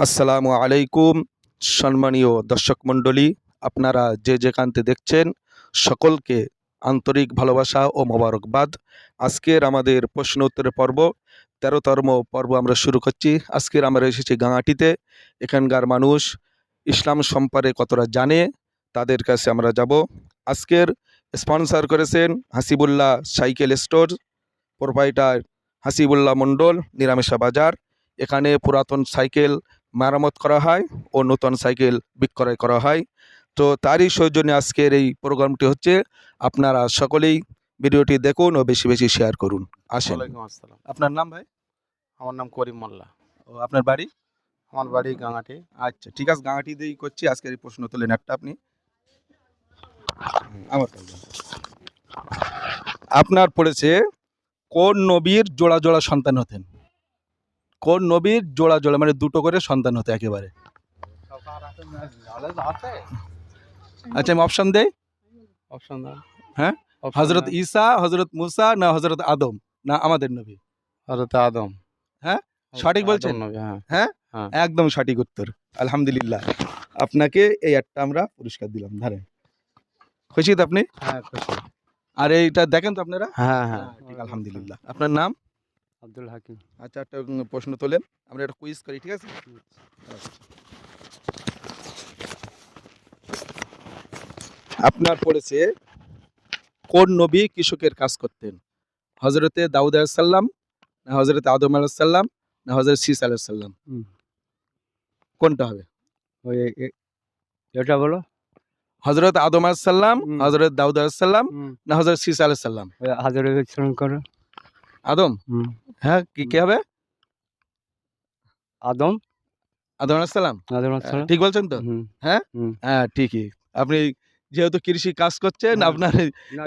আসসালামু আলাইকুম সম্মানীয় দর্শক মণ্ডলী, আপনারা যে যেখানতে দেখছেন সকলকে আন্তরিক ভালোবাসা ও মোবারকবাদ। আজকের আমাদের প্রশ্ন উত্তরের পর্ব ১৩তম পর্ব আমরা শুরু করছি। আজকের আমরা এসেছি গাঙাটিতে। এখানকার মানুষ ইসলাম সম্পর্কে কতটা জানে তাদের কাছে আমরা যাব। আজকের স্পন্সর করেছেন Hasibullah cycle store, proprietor Hasibullah মণ্ডল, নিরামেশা বাজার। এখানে পুরাতন সাইকেল মেরামত করা হয় ও নতুন সাইকেল বিক্রয় করা হয়। তো তারই সৌজন্যে আজকের এই প্রোগ্রামটি হচ্ছে। আপনারা সকলেই ভিডিওটি দেখুন ও বেশি বেশি শেয়ার করুন। আসেন। ওয়ালাইকুম আসসালাম। আপনার নাম ভাই? আমার নাম করিম মোল্লা। ও আপনার বাড়ি? আমার বাড়ি গাঙাটি। আচ্ছা ঠিক আছে, গাঁটি দিয়েই করছি। আজকের এই প্রশ্ন তোলেন একটা আপনি। আমার কাছে। আপনার পড়েছে কোন নবীর জোড়া জোড়া সন্তান হতেন? কোন নবীর জোড়া জোড়া মানে দুটো করে সন্তান হতে একেবারে? আচ্ছা আমি অপশন দেই। অপশন দাও। হ্যাঁ, হজরত ঈসা, হজরত মুসা, না হজরত আদম, না আমাদের নবী? হযরত আদম। হ্যাঁ সঠিক বলছেন? হ্যাঁ। হ্যাঁ হ্যাঁ। একদম সঠিক উত্তর। আলহামদুলিল্লাহ, আপনাকে এই একটা আমরা পুরস্কার দিলাম। ধরেন, খুশি তো আপনি? হ্যাঁ খুশি। আর এইটা দেখেন তো আপনারা? হ্যাঁ হ্যাঁ। ঠিক, আলহামদুলিল্লাহ। আপনার নাম? আব্দুল হাকিম। আচ্ছা একটা প্রশ্ন তোলেন, আমরা একটা কুইজ করি, ঠিক আছে? আপনার পড়েছে কোন নবী কৃষকের কাজ করতেন? হজরতে দাউদ আলাইহিস সালাম, না হজরতে আদম আলাইহিস সালাম, না হজরত শীস আলাইহিস সালাম? কোনটা হবে? ওই এটা বলো। হজরত আদম আলাইহিস সালাম, হজরত দাউদ আলাইহিস সালাম, না হজরত শীস আলাইহিস সালাম? হাজারের উচ্চারণ করো। আদম। হ্যাঁ কি হবে? আদম। আদম আলাইহিস সালাম। আদম আসসালাম। ঠিক বলছেন তো? হ্যাঁ হ্যাঁ ঠিকই। আপনি যেহেতু কৃষি কাজ করছেন, আপনার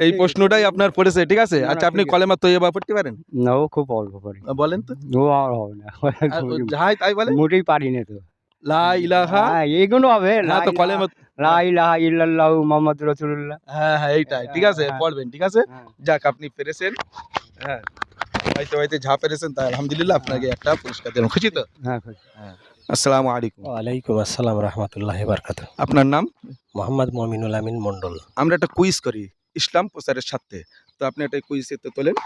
এই প্রশ্নটাই আপনার পড়েছে, ঠিক আছে? আচ্ছা আপনি কলেমা তৈয়বা পড়তে পারেন? না, ও খুব অল্প পারি। বলেন তো। ও আর হবে না। যাই তাই বলে। মোটেই পারি না তো। লা ইলাহা। এইগুলো হবে। হ্যাঁ তো কলেমা। লা ইলাহা ইল্লাল্লাহু মুহাম্মাদুর রাসূলুল্লাহ। হ্যাঁ হ্যাঁ এইটাই, ঠিক আছে পড়বেন, ঠিক আছে? যাক আপনি পেরেছেন। হ্যাঁ হয়তো যা পেরেছেন তাই আলহামদুলিল্লাহ, আপনাকে একটা পুরস্কার দিলাম। খুশি তো? হ্যাঁ খুশি। আসসালামু আলাইকুম। ওয়ালাইকুম আসসালাম রহমতুল্লাহি বারাকাতুহু। আপনার নাম? মোহাম্মদ মমিনুল আমিন মন্ডল। আমরা একটা কুইজ করি ইসলাম প্রচারের স্বার্থে, তো আপনি একটা কুইজ তো তোলেন।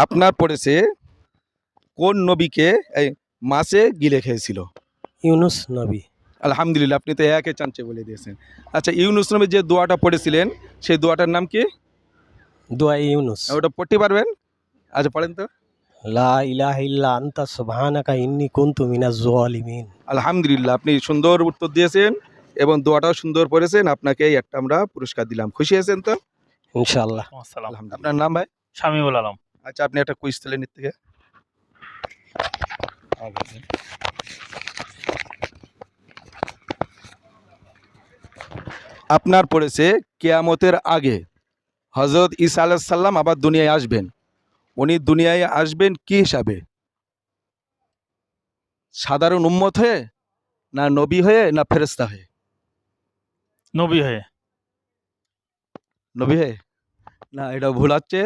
আপনার পড়েছে কোন নবীকে এই মাছে গিলে খেয়েছিল? ইউনুস নবী। আলহামদুলিল্লাহ, আপনি তো একে চান্সে বলে দিয়েছেন। আচ্ছা ইউনুস নবী যে দোয়াটা পড়েছিলেন সেই দোয়াটার নাম কি? দোয়া ইউনুস। ওটা পড়তে পারবেন? আচ্ছা পড়েন তো। লা ইলাহা ইল্লা আনতা সুবহানাকা ইন্নী কুনতু মিনাজ জালিমিন। আলহামদুলিল্লাহ, আপনি সুন্দর উত্তর দিয়েছেন এবং দোয়াটাও সুন্দর পড়েছেন। আপনাকে এই একটা আমরা পুরস্কার দিলাম। খুশি আছেন তো? ইনশাআল্লাহ। আলহামদুলিল্লাহ। আপনার নাম ভাই? শামিউল আলম। আচ্ছা আপনি একটা কুইজ তোলেন এর থেকে। আপনার পড়েছে কিয়ামতের আগে হযরত ঈসা আলাইহিস সালাম আবার দুনিয়ায় আসবেন। উনি দুনিয়ায় আসবেন কি হিসাবে? সাধারণ উম্মত হয়ে, না নবী হয়ে, না ফেরেশতা হয়ে? নবী হয়ে। নবী হয়ে? না, এটা ভুল হচ্ছে।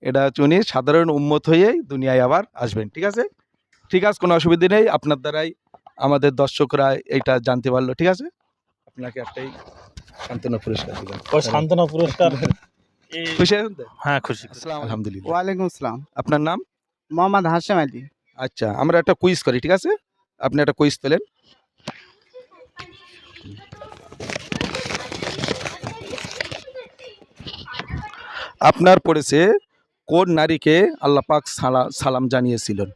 এটা হচ্ছে উনি সাধারণ উম্মত হয়েই দুনিয়ায় আবার আসবেন, ঠিক আছে? ঠিক আছে, কোনো অসুবিধা নেই। আপনার দ্বারাই আমাদের দর্শকরা এটা জানতে পারলো, ঠিক আছে? আপনাকে একটাই সান্ত্বনা পুরস্কার দিলাম। ওই সান্ত্বনা পুরস্কার। খুশি আছেন তো? হ্যাঁ খুশি। আলহামদুলিল্লাহ। ওয়ালাইকুম আসসালাম। আপনার নাম? মোহাম্মদ হাশেম আলী। আচ্ছা আমরা একটা কুইজ করি, ঠিক আছে? আপনি একটা কুইজ তোলেন। আপনার পড়েছে কোন নারীকে আল্লাহ পাক সালাম জানিয়েছিলেন?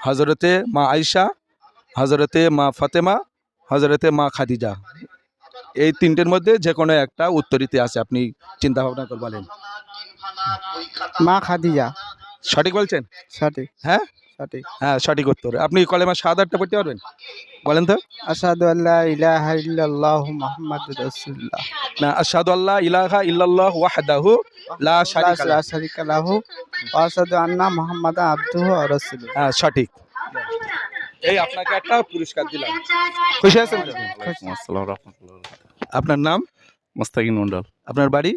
হজরতে মা আয়েশা, হজরতে মা ফাতেমা, হজরতে মা খাদিজা। এই তিনটের মধ্যে যে কোনো একটা উত্তরিতে আছে, আপনি চিন্তা ভাবনা করে বলেন। মা খাদিজা। সঠিক বলছেন? সঠিক। হ্যাঁ সঠিক। হ্যাঁ সঠিক উত্তর। আপনি কলেমা শাহাদাতটা পড়তে পারবেন? বলেন তো। আশহাদু আল্লা ইলাহা ইল্লাল্লাহু মুহাম্মাদুর রাসূলুল্লাহ। না, আশহাদু আল্লা ইলাহা ইল্লাল্লাহু ওয়াহদাহু লা শারীকা লাহু। শারীকা লাহু ওয়া আশহাদু আন্না মুহাম্মাদান আবদুহু ওয়া রাসূলুহু। হ্যাঁ সঠিক। এই আপনাকে একটা পুরস্কার দিলাম। খুশি আছেন তো? আসসালাম রাহমাতুল্লাহ। আপনার নাম? মুস্তাকিন মন্ডল। আপনার বাড়ি?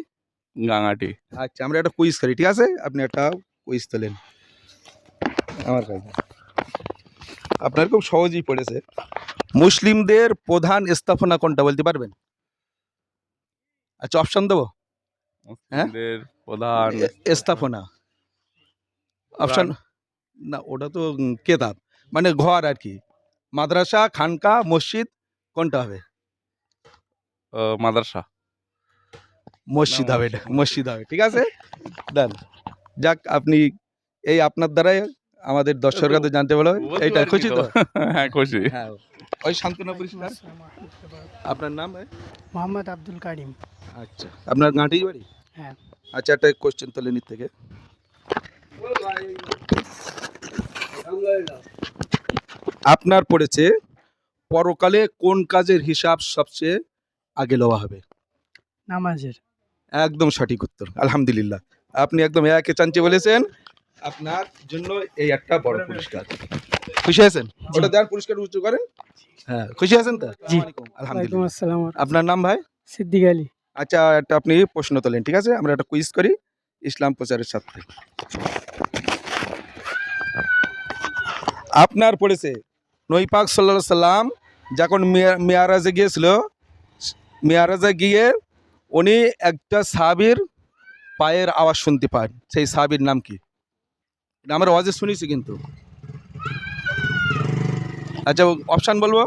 গাঙাটি। আচ্ছা, আমরা একটা কুইজ করি, ঠিক আছে? আপনি একটা কুইজ তোলেন আমার কাছে। আপনার খুব সহজেই পড়েছে। মুসলিমদের প্রধান স্থাপনা কোনটা বলতে পারবেন? আচ্ছা, অপশন দেবো। মুসলিমদের প্রধান স্থাপনা অপশন না, ওটা তো কেতাব, মানে ঘর আর কি। মাদ্রাসা, খানকা, মসজিদ, কোনটা হবে? মাদ্রাসা। মসজিদ হবে, এটা মসজিদ হবে, ঠিক আছে। দেন, যাক, আপনি এই আপনার দ্বারাই আমাদের দর্শকরা তো জানতে পারলো, এইটা খুশি তো? হ্যাঁ, খুশি। হ্যাঁ, ওই শান্তনা পরিষ্কার। আপনার নাম? মোহাম্মদ আব্দুল কারিম। আচ্ছা, আপনার গাঁটি বাড়ি? হ্যাঁ। আচ্ছা, একটা কোশ্চেন তোলে নিত থেকে। আপনার পড়েছে পরকালে কোন কাজের হিসাব সবচেয়ে আগে লওয়া হবে? নামাজের। একদম সঠিক উত্তর, আলহামদুলিল্লাহ। আপনি একদম একে চাঞ্চে বলেছেন। আপনার জন্য এই একটা বড় পুরস্কার। খুশি আছেন? ওটা দেওয়ার পুরস্কার উঁচু করেন। হ্যাঁ, খুশি আছেন তো? জি। আলহামদুলিল্লাহ। আসসালাম। আপনার নাম ভাই? সিদ্দিক আলী। আচ্ছা, একটা আপনি প্রশ্ন তোলেন, ঠিক আছে? আমরা একটা কুইজ করি ইসলাম প্রচারের সাথে। আপনার পড়েছে নবী পাক সাল্লাল্লাহু আলাইহি সাল্লাম যখন মেয়ারাজে গিয়েছিল, মেয়ারাজে গিয়ে উনি একটা সাহাবীর পায়ের আওয়াজ শুনতে পান। সেই সাহাবীর নাম কি? এটা আমরা ওয়াজে শুনেছি কিন্তু। আচ্ছা, অপশান বলবো।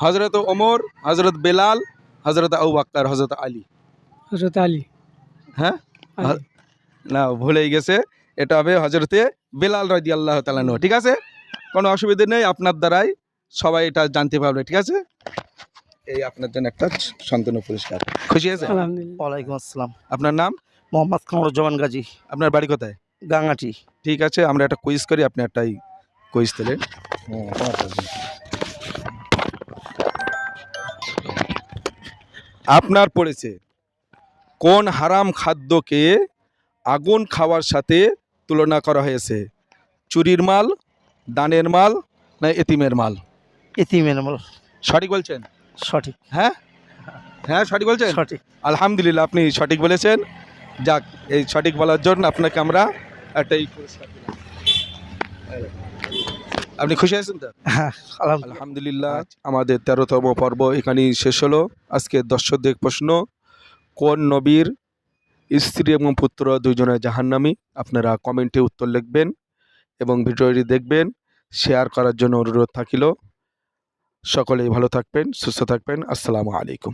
হযরত ওমর, হযরত বেলাল, হযরত আবু বকর, হযরত আলী। হযরত আলী। হ্যাঁ, আলী। না, ভুলেই গেছে। এটা হবে হযরতে বেলাল রাদিয়াল্লাহু তাআলা আনহু, ঠিক আছে? কোনো অসুবিধা নেই, আপনার দ্বারাই সবাই এটা জানতে পারবে, ঠিক আছে? এই আপনার জন্য একটা শান্তনু পুরস্কার। খুশি আছে? আলহামদুলিল্লাহ। ওয়ালাইকুম আসসালাম। আপনার নাম? মোহাম্মদ কামরুজ্জামান গাজী, আপনার বাড়ি কোথায়? গাঙাটি। ঠিক আছে, আমরা একটা কুইজ করি, আপনি একটাই কুইজ তোলেন। আপনার পড়েছে কোন হারাম খাদ্যকে আগুন খাওয়ার সাথে তুলনা করা হয়েছে? চুরির মাল, দানের মাল, না এতিমের মাল? ইতিমের আমল। সঠিক বলছেন? সঠিক। হ্যাঁ, হ্যাঁ, সঠিক বলছেন। সঠিক। আলহামদুলিল্লাহ, আপনি সঠিক বলেছেন। যাক, এই সঠিক বলার জন্য আপনাকে আমরা একটাই পুরস্কার দিলাম। আপনি খুশি আছেন তো? হ্যাঁ, আলহামদুলিল্লাহ। আলহামদুলিল্লাহ, আমাদের 13তম পর্ব এখানেই শেষ হলো। আজকে দর্শকদের প্রশ্ন, কোন নবীর স্ত্রী এবং পুত্র দুইজনে জাহান্নামী? আপনারা কমেন্টে উত্তর লিখবেন এবং ভিডিওটি দেখবেন, শেয়ার করার জন্য অনুরোধ থাকিল। সকলেই ভালো থাকবেন, সুস্থ থাকবেন। আসসালামু আলাইকুম।